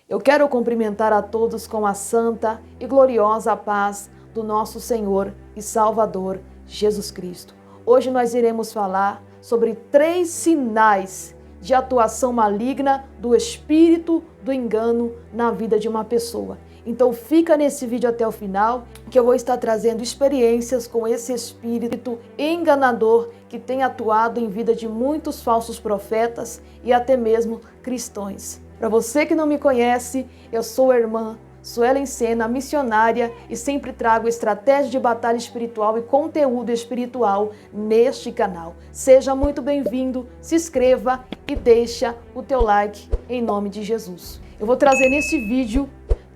Eu quero cumprimentar a todos com a santa e gloriosa paz do nosso Senhor e Salvador Jesus Cristo. Hoje nós iremos falar sobre 3 sinais de atuação maligna do espírito do engano na vida de uma pessoa. Então fica nesse vídeo até o final, que eu vou estar trazendo experiências com esse espírito enganador que tem atuado em vida de muitos falsos profetas e até mesmo cristãos. Para você que não me conhece, eu sou a irmã Suelen Sena, missionária, e sempre trago estratégia de batalha espiritual e conteúdo espiritual neste canal. Seja muito bem-vindo, se inscreva e deixa o teu like em nome de Jesus. Eu vou trazer nesse vídeo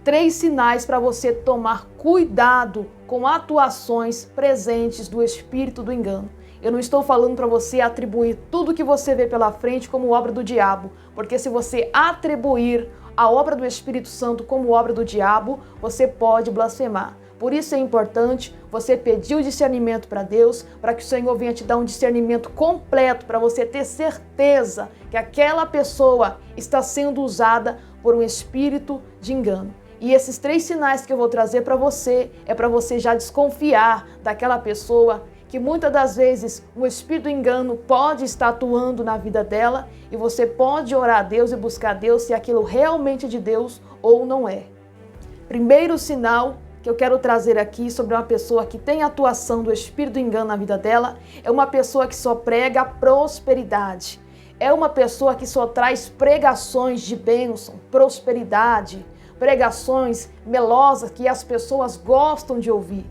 3 sinais para você tomar cuidado com atuações presentes do espírito do engano. Eu não estou falando para você atribuir tudo que você vê pela frente como obra do diabo, porque se você atribuir a obra do Espírito Santo como obra do diabo, você pode blasfemar. Por isso é importante você pedir o discernimento para Deus, para que o Senhor venha te dar um discernimento completo, para você ter certeza que aquela pessoa está sendo usada por um espírito de engano. E esses 3 sinais que eu vou trazer para você, é para você já desconfiar daquela pessoa que muitas das vezes o espírito do engano pode estar atuando na vida dela e você pode orar a Deus e buscar a Deus se aquilo realmente é de Deus ou não é. Primeiro sinal que eu quero trazer aqui sobre uma pessoa que tem atuação do espírito do engano na vida dela é uma pessoa que só prega prosperidade. É uma pessoa que só traz pregações de bênção, prosperidade, pregações melosas que as pessoas gostam de ouvir.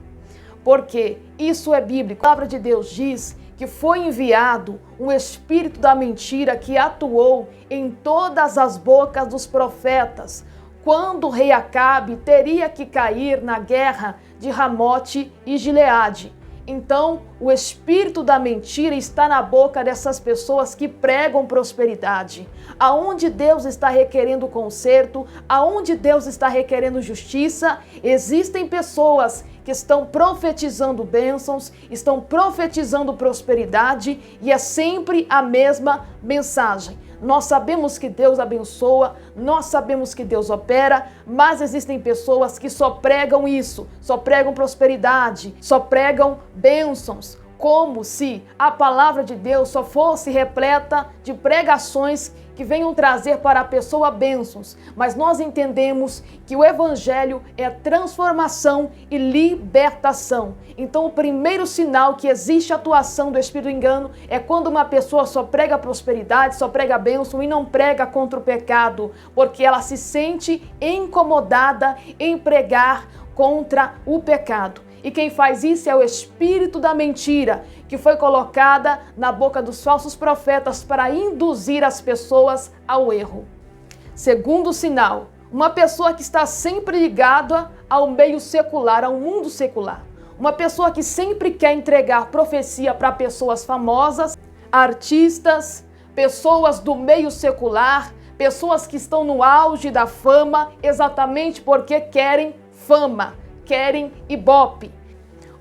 Porque isso é bíblico. A palavra de Deus diz que foi enviado um espírito da mentira que atuou em todas as bocas dos profetas, quando o rei Acabe teria que cair na guerra de Ramote e Gileade. Então, o espírito da mentira está na boca dessas pessoas que pregam prosperidade. Aonde Deus está requerendo conserto, aonde Deus está requerendo justiça, existem pessoas que estão profetizando bênçãos, estão profetizando prosperidade e é sempre a mesma mensagem. Nós sabemos que Deus abençoa, nós sabemos que Deus opera, mas existem pessoas que só pregam isso, só pregam prosperidade, só pregam bênçãos, como se a palavra de Deus só fosse repleta de pregações que venham trazer para a pessoa bênçãos. Mas nós entendemos que o evangelho é transformação e libertação. Então o primeiro sinal que existe atuação do espírito do engano é quando uma pessoa só prega prosperidade, só prega bênção e não prega contra o pecado, porque ela se sente incomodada em pregar contra o pecado. E quem faz isso é o espírito da mentira, que foi colocada na boca dos falsos profetas para induzir as pessoas ao erro. Segundo sinal, uma pessoa que está sempre ligada ao meio secular, ao mundo secular. Uma pessoa que sempre quer entregar profecia para pessoas famosas, artistas, pessoas do meio secular, pessoas que estão no auge da fama, exatamente porque querem fama, querem ibope.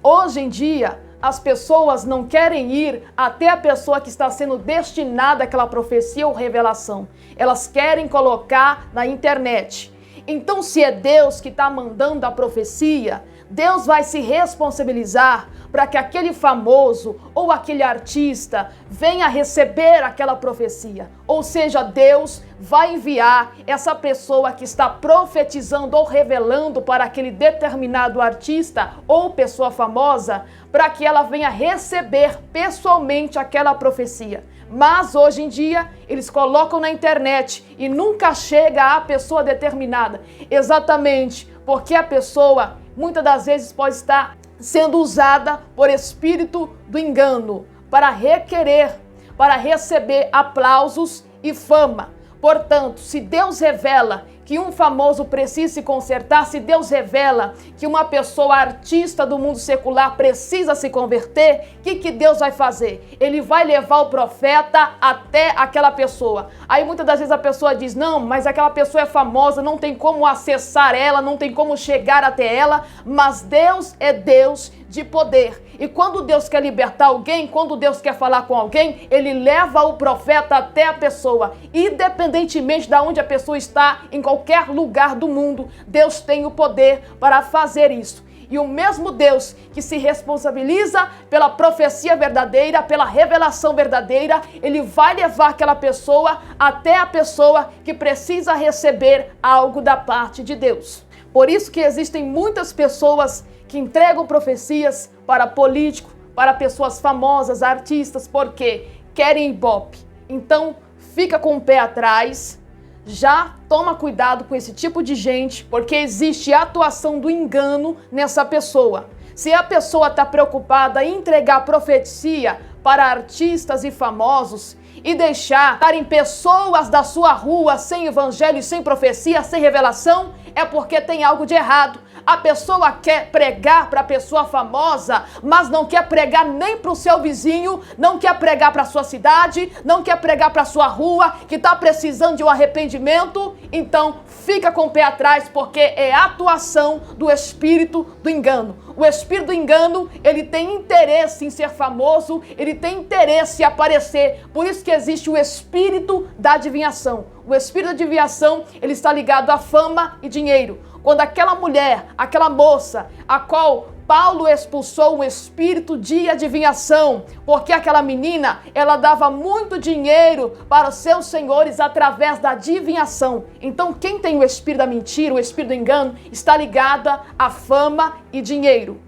Hoje em dia, as pessoas não querem ir até a pessoa que está sendo destinada àquela profecia ou revelação. Elas querem colocar na internet. Então, se é Deus que está mandando a profecia, Deus vai se responsabilizar para que aquele famoso ou aquele artista venha receber aquela profecia. Ou seja, Deus vai enviar essa pessoa que está profetizando ou revelando para aquele determinado artista ou pessoa famosa, para que ela venha receber pessoalmente aquela profecia. Mas hoje em dia, eles colocam na internet e nunca chega à pessoa determinada. Exatamente porque a pessoa, muitas das vezes, pode estar sendo usada por espírito do engano para requerer, para receber aplausos e fama. Portanto, se Deus revela que um famoso precisa se consertar, se Deus revela que uma pessoa artista do mundo secular precisa se converter, o que Deus vai fazer? Ele vai levar o profeta até aquela pessoa. Aí muitas das vezes a pessoa diz, não, mas aquela pessoa é famosa, não tem como acessar ela, não tem como chegar até ela, mas Deus é Deus de poder. E quando Deus quer libertar alguém, quando Deus quer falar com alguém, ele leva o profeta até a pessoa. Independentemente de onde a pessoa está, em qualquer lugar do mundo, Deus tem o poder para fazer isso. E o mesmo Deus que se responsabiliza pela profecia verdadeira, pela revelação verdadeira, ele vai levar aquela pessoa até a pessoa que precisa receber algo da parte de Deus. Por isso que existem muitas pessoas que entregam profecias para políticos, para pessoas famosas, artistas, porque querem ibope. Então, fica com o pé atrás. Já toma cuidado com esse tipo de gente, porque existe a atuação do engano nessa pessoa. Se a pessoa está preocupada em entregar profecia para artistas e famosos e deixarem pessoas da sua rua sem evangelho, sem profecia, sem revelação, é porque tem algo de errado. A pessoa quer pregar para a pessoa famosa, mas não quer pregar nem para o seu vizinho, não quer pregar para a sua cidade, não quer pregar para a sua rua, que está precisando de um arrependimento. Então, fica com o pé atrás, porque é a atuação do espírito do engano. O espírito do engano, ele tem interesse em ser famoso, ele tem interesse em aparecer. Por isso que existe o espírito da adivinhação. O espírito da adivinhação, ele está ligado à fama e dinheiro. Quando aquela mulher, aquela moça, a qual Paulo expulsou o espírito de adivinhação, porque aquela menina, ela dava muito dinheiro para os seus senhores através da adivinhação. Então, quem tem o espírito da mentira, o espírito do engano, está ligada à fama e dinheiro.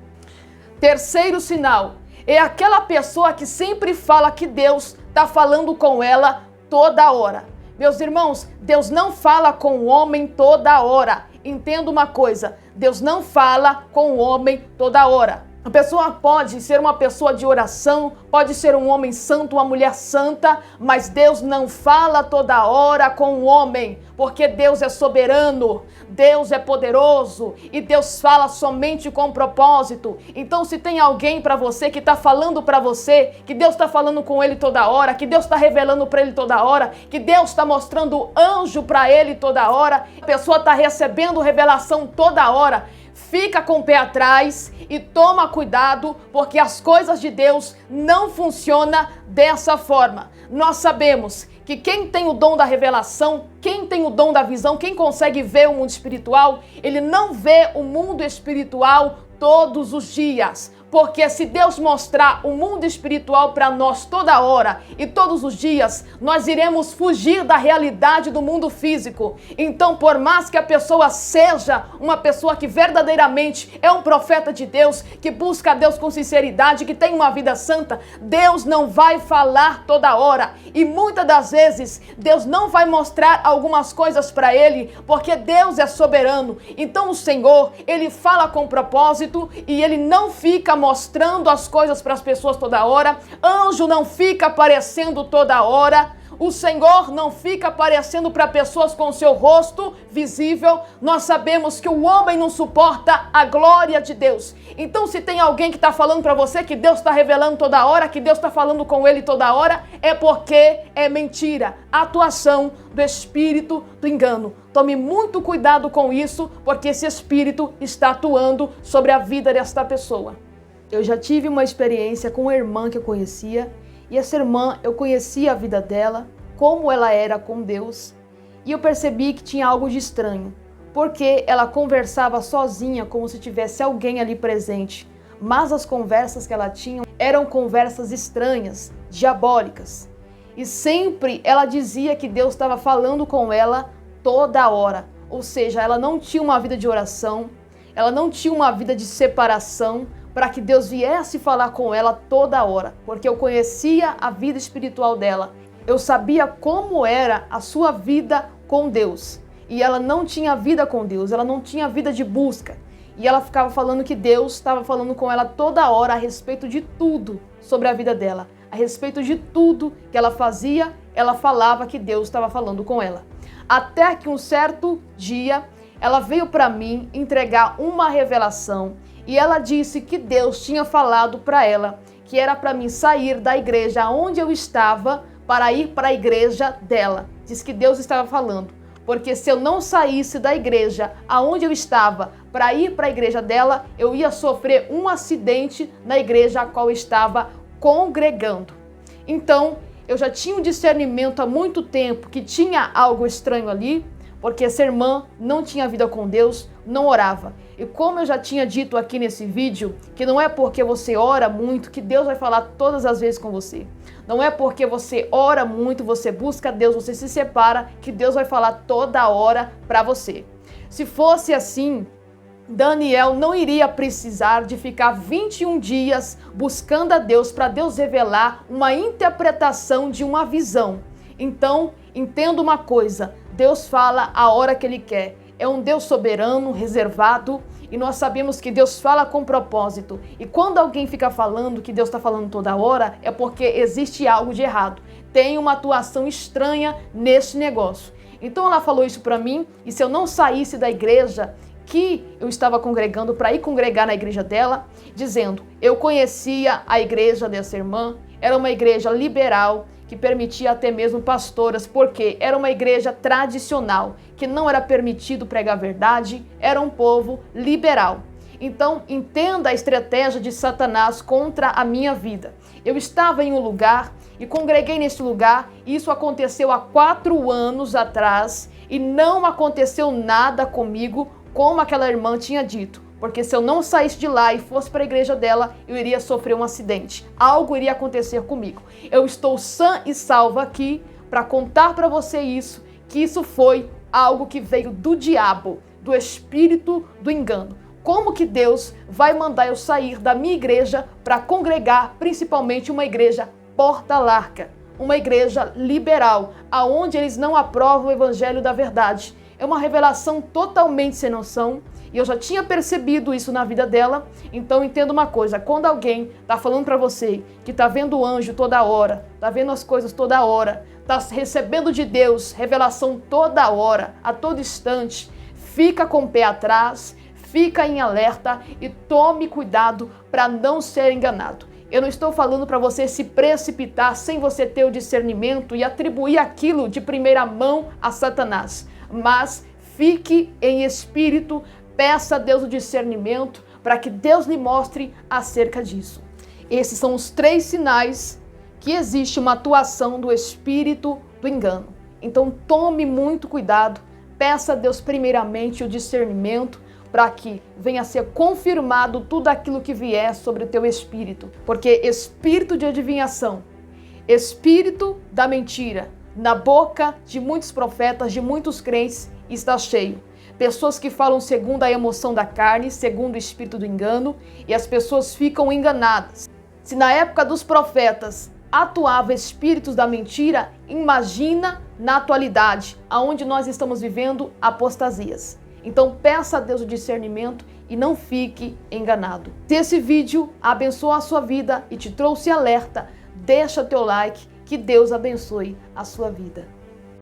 Terceiro sinal, é aquela pessoa que sempre fala que Deus está falando com ela toda hora. Meus irmãos, Deus não fala com o homem toda hora. Entenda uma coisa, Deus não fala com o homem toda hora. A pessoa pode ser uma pessoa de oração, pode ser um homem santo, uma mulher santa, mas Deus não fala toda hora com o homem, porque Deus é soberano, Deus é poderoso e Deus fala somente com propósito. Então, se tem alguém para você que está falando para você, que Deus está falando com ele toda hora, que Deus está revelando para ele toda hora, que Deus está mostrando anjo para ele toda hora, a pessoa está recebendo revelação toda hora, fica com o pé atrás e toma cuidado, porque as coisas de Deus não funcionam dessa forma. Nós sabemos que quem tem o dom da revelação, quem tem o dom da visão, quem consegue ver o mundo espiritual, ele não vê o mundo espiritual todos os dias. Porque se Deus mostrar o mundo espiritual para nós toda hora e todos os dias, nós iremos fugir da realidade do mundo físico. Então, por mais que a pessoa seja uma pessoa que verdadeiramente é um profeta de Deus, que busca a Deus com sinceridade, que tem uma vida santa, Deus não vai falar toda hora. E muitas das vezes, Deus não vai mostrar algumas coisas para ele, porque Deus é soberano. Então, o Senhor, ele fala com propósito e ele não fica mostrando as coisas para as pessoas toda hora. Anjo não fica aparecendo toda hora. O Senhor não fica aparecendo para pessoas com seu rosto visível. Nós sabemos que o homem não suporta a glória de Deus. Então, se tem alguém que está falando para você que Deus está revelando toda hora, que Deus está falando com ele toda hora, é porque é mentira. Atuação do espírito do engano. Tome muito cuidado com isso, porque esse espírito está atuando sobre a vida desta pessoa. Eu já tive uma experiência com uma irmã que eu conhecia, e essa irmã, eu conhecia a vida dela, como ela era com Deus, e eu percebi que tinha algo de estranho, porque ela conversava sozinha, como se tivesse alguém ali presente, mas as conversas que ela tinha eram conversas estranhas, diabólicas, e sempre ela dizia que Deus estava falando com ela toda hora, ou seja, ela não tinha uma vida de oração, ela não tinha uma vida de separação, para que Deus viesse falar com ela toda hora, porque eu conhecia a vida espiritual dela. Eu sabia como era a sua vida com Deus. E ela não tinha vida com Deus, ela não tinha vida de busca. E ela ficava falando que Deus estava falando com ela toda hora a respeito de tudo sobre a vida dela. A respeito de tudo que ela fazia, ela falava que Deus estava falando com ela. Até que um certo dia, ela veio para mim entregar uma revelação. E ela disse que Deus tinha falado para ela que era para mim sair da igreja onde eu estava para ir para a igreja dela. Diz que Deus estava falando, porque se eu não saísse da igreja aonde eu estava para ir para a igreja dela, eu ia sofrer um acidente na igreja a qual eu estava congregando. Então, eu já tinha um discernimento há muito tempo que tinha algo estranho ali, porque essa irmã não tinha vida com Deus, não orava. E como eu já tinha dito aqui nesse vídeo, que não é porque você ora muito que Deus vai falar todas as vezes com você. Não é porque você ora muito, você busca Deus, você se separa, que Deus vai falar toda hora para você. Se fosse assim, Daniel não iria precisar de ficar 21 dias buscando a Deus para Deus revelar uma interpretação de uma visão. Então, entenda uma coisa, Deus fala a hora que Ele quer. É um Deus soberano, reservado, e nós sabemos que Deus fala com propósito. E quando alguém fica falando que Deus está falando toda hora, é porque existe algo de errado. Tem uma atuação estranha nesse negócio. Então ela falou isso para mim, e se eu não saísse da igreja que eu estava congregando para ir congregar na igreja dela, dizendo, eu conhecia a igreja dessa irmã, era uma igreja liberal, que permitia até mesmo pastoras, porque era uma igreja tradicional, que não era permitido pregar a verdade, era um povo liberal. Então, entenda a estratégia de Satanás contra a minha vida. Eu estava em um lugar e congreguei nesse lugar, e isso aconteceu há 4 anos atrás, e não aconteceu nada comigo, como aquela irmã tinha dito. Porque se eu não saísse de lá e fosse para a igreja dela, eu iria sofrer um acidente. Algo iria acontecer comigo. Eu estou sã e salva aqui para contar para você isso, que isso foi algo que veio do diabo, do espírito do engano. Como que Deus vai mandar eu sair da minha igreja para congregar, principalmente uma igreja porta larga, uma igreja liberal, aonde eles não aprovam o evangelho da verdade? É uma revelação totalmente sem noção. E eu já tinha percebido isso na vida dela. Então entenda uma coisa, quando alguém está falando para você que está vendo o anjo toda hora, está vendo as coisas toda hora, está recebendo de Deus revelação toda hora, a todo instante, fica com o pé atrás, fica em alerta e tome cuidado para não ser enganado. Eu não estou falando para você se precipitar sem você ter o discernimento e atribuir aquilo de primeira mão a Satanás, mas fique em espírito. Peça a Deus o discernimento para que Deus lhe mostre acerca disso. Esses são os 3 sinais que existe uma atuação do espírito do engano. Então tome muito cuidado, peça a Deus primeiramente o discernimento para que venha a ser confirmado tudo aquilo que vier sobre o teu espírito. Porque espírito de adivinhação, espírito da mentira, na boca de muitos profetas, de muitos crentes, está cheio. Pessoas que falam segundo a emoção da carne, segundo o espírito do engano, e as pessoas ficam enganadas. Se na época dos profetas atuava espíritos da mentira, imagina na atualidade, aonde nós estamos vivendo apostasias. Então peça a Deus o discernimento e não fique enganado. Se esse vídeo abençoou a sua vida e te trouxe alerta, deixa teu like, que Deus abençoe a sua vida.